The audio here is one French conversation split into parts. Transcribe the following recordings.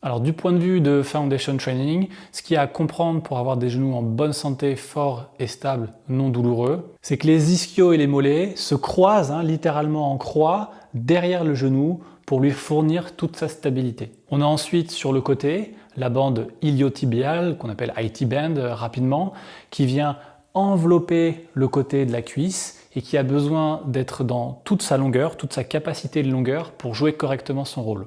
Alors du point de vue de Foundation Training, ce qu'il y a à comprendre pour avoir des genoux en bonne santé, forts et stables, non douloureux, c'est que les ischios et les mollets se croisent, littéralement en croix, derrière le genou pour lui fournir toute sa stabilité. On a ensuite sur le côté la bande iliotibiale, qu'on appelle IT band rapidement, qui vient envelopper le côté de la cuisse et qui a besoin d'être dans toute sa longueur, toute sa capacité de longueur pour jouer correctement son rôle.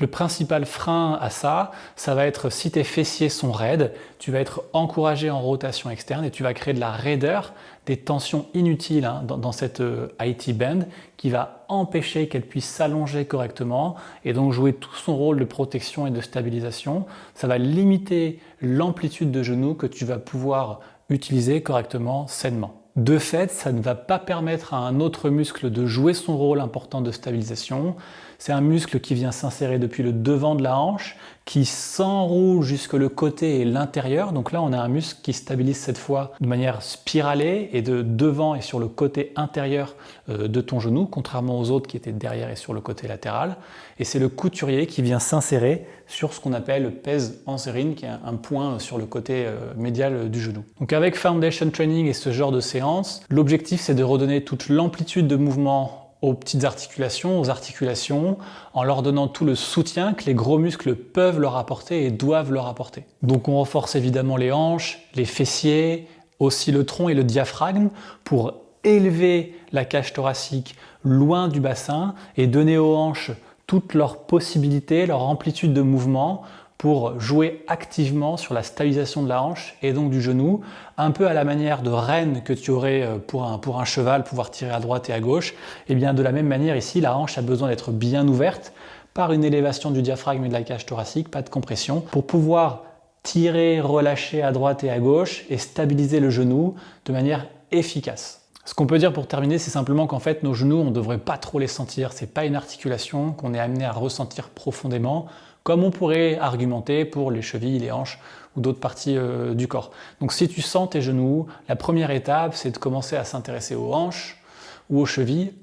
Le principal frein à ça, ça va être si tes fessiers sont raides, tu vas être encouragé en rotation externe et tu vas créer de la raideur, des tensions inutiles dans cette IT band qui va empêcher qu'elle puisse s'allonger correctement et donc jouer tout son rôle de protection et de stabilisation. Ça va limiter l'amplitude de genou que tu vas pouvoir utiliser correctement, sainement. De fait, ça ne va pas permettre à un autre muscle de jouer son rôle important de stabilisation. C'est un muscle qui vient s'insérer depuis le devant de la hanche, qui s'enroule jusque le côté et l'intérieur. Donc là, on a un muscle qui stabilise cette fois de manière spiralée et de devant et sur le côté intérieur de ton genou, contrairement aux autres qui étaient derrière et sur le côté latéral. Et c'est le couturier qui vient s'insérer sur ce qu'on appelle le pes anserine, qui est un point sur le côté médial du genou. Donc avec Foundation Training et ce genre de séance, l'objectif c'est de redonner toute l'amplitude de mouvement aux petites articulations, aux articulations, en leur donnant tout le soutien que les gros muscles peuvent leur apporter et doivent leur apporter. Donc on renforce évidemment les hanches, les fessiers, aussi le tronc et le diaphragme pour élever la cage thoracique loin du bassin et donner aux hanches toutes leurs possibilités, leur amplitude de mouvement pour jouer activement sur la stabilisation de la hanche et donc du genou, un peu à la manière de renne que tu aurais pour un cheval, pouvoir tirer à droite et à gauche. Et bien de la même manière ici, la hanche a besoin d'être bien ouverte par une élévation du diaphragme et de la cage thoracique, pas de compression, pour pouvoir tirer, relâcher à droite et à gauche et stabiliser le genou de manière efficace. Ce qu'on peut dire pour terminer, c'est simplement qu'en fait, nos genoux, on ne devrait pas trop les sentir. C'est pas une articulation qu'on est amené à ressentir profondément, comme on pourrait argumenter pour les chevilles, les hanches ou d'autres parties du corps. Donc si tu sens tes genoux, la première étape, c'est de commencer à s'intéresser aux hanches ou aux chevilles,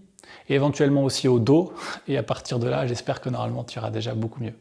et éventuellement aussi au dos. Et à partir de là, j'espère que normalement, tu iras déjà beaucoup mieux.